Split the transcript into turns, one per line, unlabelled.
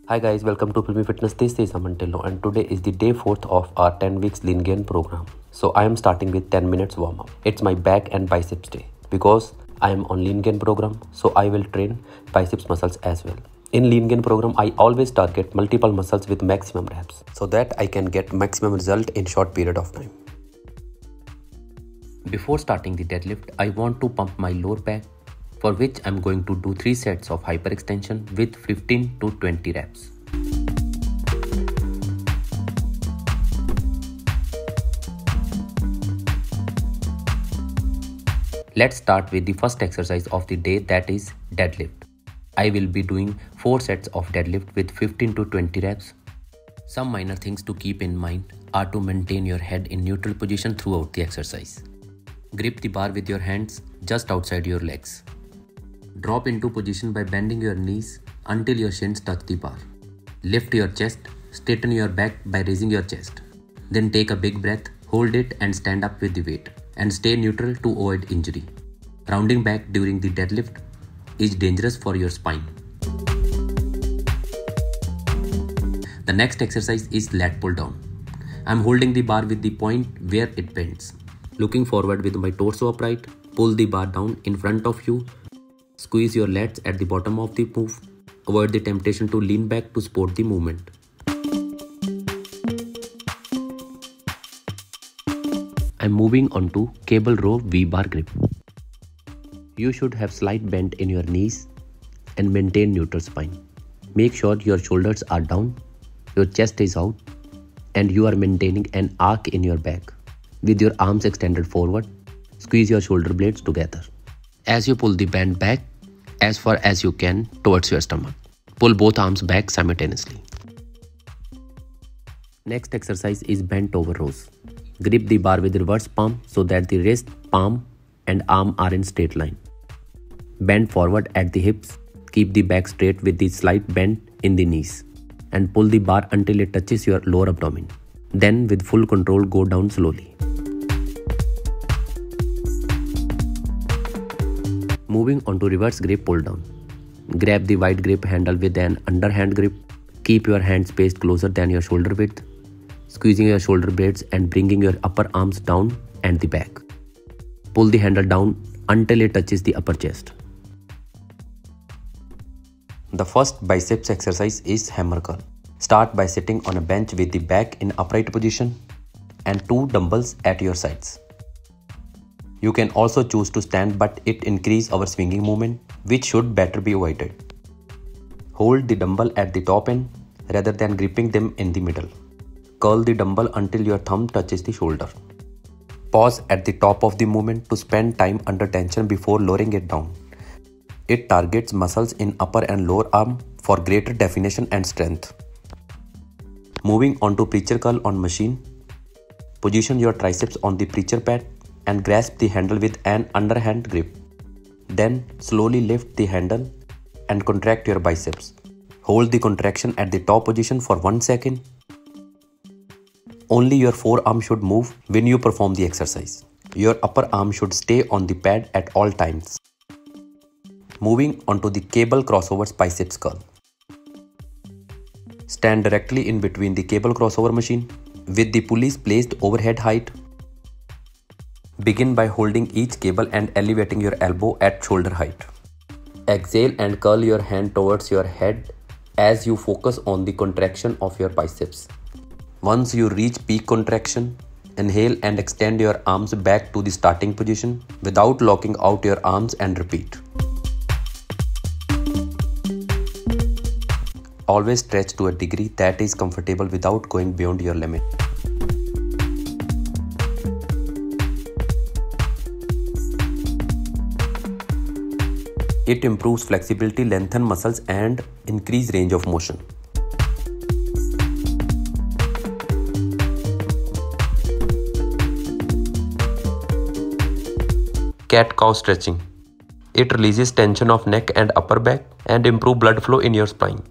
Hi guys, welcome to Filmy Fitness. This is Aman Tillo and today is the day 4th of our 10 weeks lean gain program. So I am starting with 10 minutes warm up. It's my back and biceps day because I am on lean gain program, so I will train biceps muscles as well. In lean gain program, I always target multiple muscles with maximum reps so that I can get maximum result in short period of time. Before starting the deadlift, I want to pump my lower back, for which I'm going to do 3 sets of hyperextension with 15 to 20 reps. Let's start with the first exercise of the day, that is deadlift. I will be doing 4 sets of deadlift with 15 to 20 reps. Some minor things to keep in mind are to maintain your head in neutral position throughout the exercise. Grip the bar with your hands just outside your legs. Drop into position by bending your knees until your shins touch the bar. Lift your chest, straighten your back by raising your chest. Then take a big breath, hold it and stand up with the weight. And stay neutral to avoid injury. Rounding back during the deadlift is dangerous for your spine. The next exercise is lat pull down. I am holding the bar with the point where it bends. Looking forward with my torso upright, pull the bar down in front of you. Squeeze your lats at the bottom of the move. Avoid the temptation to lean back to support the movement. I'm moving on to cable row V-bar grip. You should have slight bend in your knees and maintain neutral spine. Make sure your shoulders are down, your chest is out, and you are maintaining an arc in your back. With your arms extended forward, squeeze your shoulder blades together. As you pull the band back, as far as you can towards your stomach. Pull both arms back simultaneously. Next exercise is bent over rows. Grip the bar with reverse palm so that the wrist, palm and arm are in straight line. Bend forward at the hips. Keep the back straight with the slight bend in the knees. And pull the bar until it touches your lower abdomen. Then with full control go down slowly. Moving on to reverse grip pull down. Grab the wide grip handle with an underhand grip. Keep your hands spaced closer than your shoulder width. Squeezing your shoulder blades and bringing your upper arms down and the back. Pull the handle down until it touches the upper chest. The first biceps exercise is hammer curl. Start by sitting on a bench with the back in upright position and 2 dumbbells at your sides. You can also choose to stand, but it increases our swinging movement, which should better be avoided. Hold the dumbbell at the top end rather than gripping them in the middle. Curl the dumbbell until your thumb touches the shoulder. Pause at the top of the movement to spend time under tension before lowering it down. It targets muscles in upper and lower arm for greater definition and strength. Moving on to preacher curl on machine. Position your triceps on the preacher pad and grasp the handle with an underhand grip. Then slowly lift the handle and contract your biceps. Hold the contraction at the top position for 1 second. Only your forearm should move when you perform the exercise. Your upper arm should stay on the pad at all times. Moving on to the cable crossovers biceps curl. Stand directly in between the cable crossover machine with the pulleys placed overhead height. Begin by holding each cable and elevating your elbow at shoulder height. Exhale and curl your hand towards your head as you focus on the contraction of your biceps. Once you reach peak contraction, inhale and extend your arms back to the starting position without locking out your arms and repeat. Always stretch to a degree that is comfortable without going beyond your limit. It improves flexibility, lengthen muscles and increase range of motion. Cat-cow stretching. It releases tension of neck and upper back and improve blood flow in your spine.